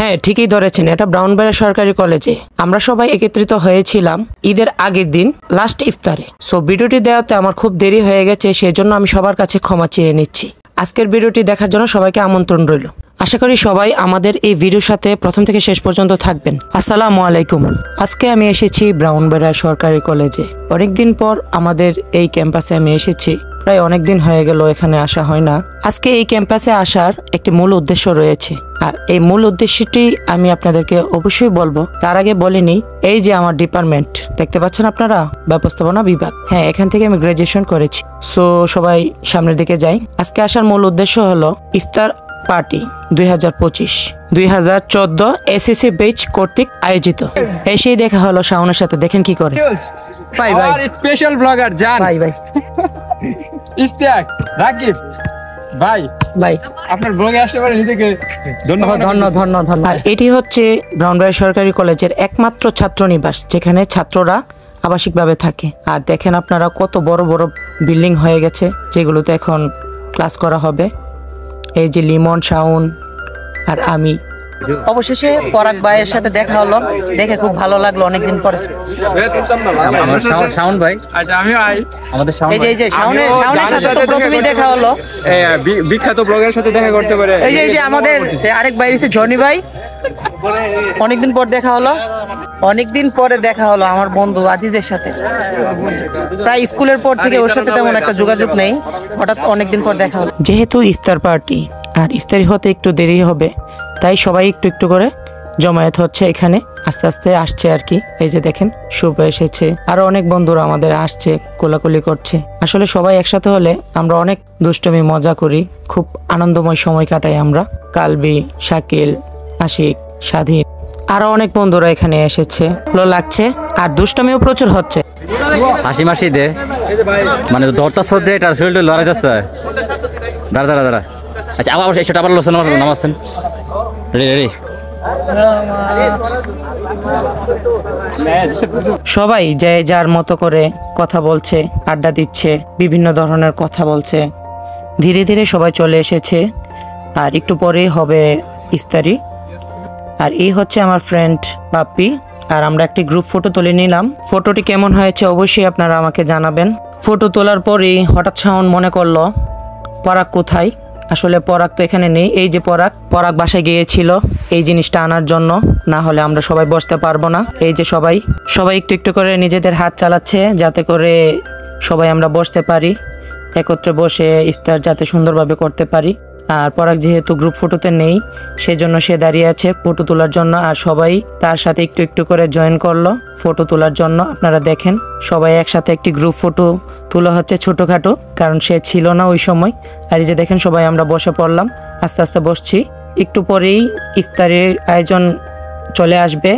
হ্যাঁ, ঠিকই ধরেছেন, এটা ব্রাউনবাড়িয়া সরকারি কলেজে। আমরা সবাই একত্রিত হয়েছিলাম ঈদের আগের দিন লাস্ট ইফতারে। সো ভিডিওটি দেওয়াতে আমার খুব দেরি হয়ে গেছে, সেজন্য আমি সবার কাছে ক্ষমা চেয়ে নিচ্ছি। আজকের ভিডিওটি দেখার জন্য সবাইকে আমন্ত্রণ রইল। আশা করি সবাই আমাদের এই ভিডিওর সাথে প্রথম থেকে শেষ পর্যন্ত থাকবেন। আসসালামু আলাইকুম। আজকে আমি এসেছি ব্রাউনবাড়িয়া সরকারি কলেজে। অনেকদিন পর আমাদের এই ক্যাম্পাসে আমি এসেছি, প্রায় অনেকদিন হয়ে গেল এখানে আসা হয় না। আজকে এই ক্যাম্পাসে আসার একটি মূল উদ্দেশ্য রয়েছে, আর এই মূল উদ্দেশ্যটি আমি আপনাদেরকে অবশ্যই বলবো। তার আগে বলিনি, এই যে আমার ডিপার্টমেন্ট দেখতে পাচ্ছেন আপনারা, ব্যবস্থাপনা বিভাগ। হ্যাঁ, এখান থেকে আমি গ্রাজুয়েশন করেছি। সো সবাই সামনের দিকে যাই। আজকে আসার মূল উদ্দেশ্য হলো ইফতার পার্টি 2014 এসএসসি বেচ কর্তৃক আয়োজিত। এসেই দেখা হলো শাওনের সাথে, দেখেন কি করে। ভাই ভাই স্পেশাল ব্লগার জান ভাই ভাই ইস্তিয়াক রাকিব ভাই ভাই আপনার ব্লগে আসতে পারে নিজেকে ধন্যবাদ। আর এটি হচ্ছে ব্রাউনবাড়িয়া সরকারি কলেজের একমাত্র ছাত্রনিবাস, যেখানে ছাত্ররা আবাসিকভাবে থাকে। আর দেখেন আপনারা কত বড় বড় বিল্ডিং হয়ে গেছে, যেগুলোতে এখন ক্লাস করা হবে। এই যে লিমন, শাওন আর আমি। অবশেষে পরাগ ভাইয়ের সাথে দেখা হলো, দেখে খুব ভালো লাগলো অনেকদিন পরে। শাওন ভাই, আচ্ছা আমি ভাই আমাদের শাওন, এই যে শাওনের সাথে তো প্রথমেই দেখা হলো। বিখ্যাত ব্লগারের সাথে দেখা করতে পারে। এই যে আমাদের আরেক ভাই এসে জনি ভাই, অনেকদিন পর দেখা হলো। অনেকদিন পরে দেখা হলো আমার বন্ধু আজিজের সাথে। প্রায় স্কুলের পর থেকে ওর সাথে তেমন একটা যোগাযোগ নেই, হঠাৎ অনেকদিন পর দেখা হলো। যেহেতু ইফতার পার্টি আর ইফতারি হতে একটু দেরি হবে, তাই সবাই একটু একটু করে জমায়েত হচ্ছে এখানে, আস্তে আস্তে আসছে আর কি। এই যে দেখেন শুভ এসেছে, আরো অনেক বন্ধুরা আমাদের আসছে, কোলাকুলি করছে। আসলে সবাই একসাথে হলে আমরা অনেক দুষ্টমি মজা করি, খুব আনন্দময় সময় কাটাই আমরা। কালবি, শাকিল, আশিক, স্বাধীন, আরো অনেক বন্ধুরা এখানে এসেছে, ভালো লাগছে। আর দুষ্টমিও প্রচুর হচ্ছে। হাসি মাসি দে মানে ধরতা সদ্দে এটা শরীরটা লড়াইতেছে। দাঁড়া আচ্ছা, আবার সেটা আবার লোসেন নামাচ্ছেন। রেডি সবাই যে যার মতো করে কথা বলছে, আড্ডা দিচ্ছে, বিভিন্ন ধরনের কথা বলছে। ধীরে ধীরে সবাই চলে এসেছে, আর একটু পরেই হবে ইফতারি। আর এই হচ্ছে আমার ফ্রেন্ড বাপ্পি, আর আমরা একটি গ্রুপ ফটো তুলে নিলাম। ফটোটি কেমন হয়েছে অবশ্যই আপনারা আমাকে জানাবেন। ফটো তোলার পরেই হঠাৎ শাওন মনে করলো পরাগ কোথায়। আসলে পরাগ তো এখানে নেই। এই যে পরাগ বাসায় গিয়েছিল এই জিনিসটা আনার জন্য, না হলে আমরা সবাই বসতে পারবো না। এই যে সবাই একটু একটু করে নিজেদের হাত চালাচ্ছে, যাতে করে সবাই আমরা বসতে পারি, একত্রে বসে ইফতার যাতে সুন্দরভাবে করতে পারি। আর পরাগ যেহেতু গ্রুপ ফটোতে নেই, সেজন্য সে দাঁড়িয়ে আছে ফটো তোলার জন্য। আর সবাই তার সাথে একটু একটু করে জয়েন করলো ফটো তোলার জন্য। আপনারা দেখেন সবাই একসাথে একটি গ্রুপ ফটো তোলা হচ্ছে, ছোটোখাটো, কারণ সে ছিল না ওই সময়। আর এই যে দেখেন সবাই আমরা বসে পড়লাম, আস্তে আস্তে বসছি। একটু পরেই ইফতারের আয়োজন চলে আসবে,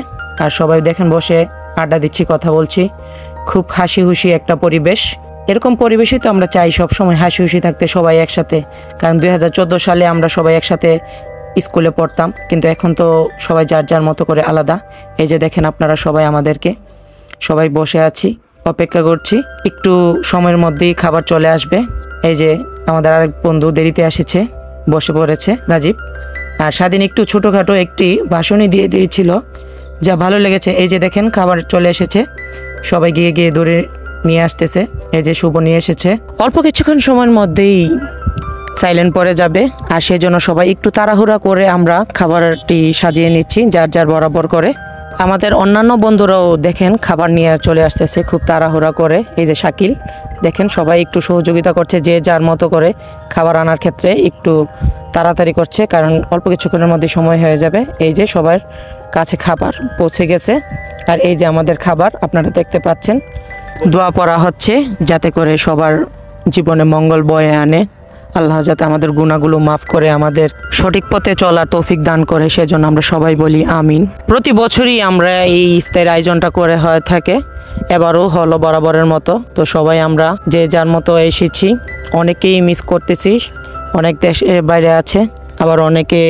আর সবাই দেখেন বসে আড্ডা দিচ্ছি, কথা বলছি। খুব হাসি খুশি একটা পরিবেশ। এরকম পরিবেশই তো আমরা চাই, সব সময় হাসি খুশি থাকতে, সবাই একসাথে। কারণ 2014 সালে আমরা সবাই একসাথে স্কুলে পড়তাম, কিন্তু এখন তো সবাই যার যার মতো করে আলাদা। এই যে দেখেন আপনারা সবাই আমাদেরকে, সবাই বসে আছি, অপেক্ষা করছি। একটু সময়ের মধ্যেই খাবার চলে আসবে। এই যে আমাদের আরেক বন্ধু দেরিতে এসেছে, বসে পড়েছে, রাজীব। আর স্বাধীন একটু ছোটোখাটো একটি ভাষণই দিয়ে দিয়েছিল, যা ভালো লেগেছে। এই যে দেখেন খাবার চলে এসেছে, সবাই গিয়ে দৌড়ে নিয়ে আসতেছে। এই যে শুভ নিয়ে এসেছে। অল্প কিছুক্ষণ সময়ের মধ্যেই সাইলেন্ট পড়ে যাবে, আর সেই জন্য সবাই একটু তাড়াহুড়া করে আমরা খাবারটি সাজিয়ে নিচ্ছি যার যার বরাবর করে। আমাদের অন্যান্য বন্ধুরাও দেখেন খাবার নিয়ে চলে আসতেছে খুব তাড়াহুড়া করে। এই যে শাকিল, দেখেন সবাই একটু সহযোগিতা করছে, যে যার মতো করে খাবার আনার ক্ষেত্রে একটু তাড়াতাড়ি করছে, কারণ অল্প কিছুক্ষণের মধ্যে সময় হয়ে যাবে। এই যে সবার কাছে খাবার পৌঁছে গেছে, আর এই যে আমাদের খাবার আপনারা দেখতে পাচ্ছেন। দোয়া পড়া হচ্ছে যাতে করে সবার জীবনে মঙ্গল বয়ে আনে, আল্লাহ যাতে আমাদের গুনাহগুলো মাফ করে আমাদের সঠিক পথে চলার তৌফিক দান করে, সেজন্য আমরা সবাই বলি আমিন। প্রতি বছরই আমরা এই ইফতারের আয়োজনটা করে হয়ে থাকে, এবারও হলো বরাবরের মতো। তো সবাই আমরা যে যার মতো এসেছি, অনেকেই মিস করতেছি, অনেক দেশের বাইরে আছে, আবার অনেকে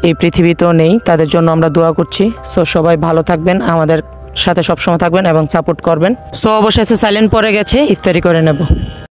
এই পৃথিবীতেও নেই, তাদের জন্য আমরা দোয়া করছি। সো সবাই ভালো থাকবেন, আমাদের সাথে সবসময় থাকবেন এবং সাপোর্ট করবেন। সো অবশেষে সাইলেন্ট পড়ে গেছে, ইফতারি করে নেব।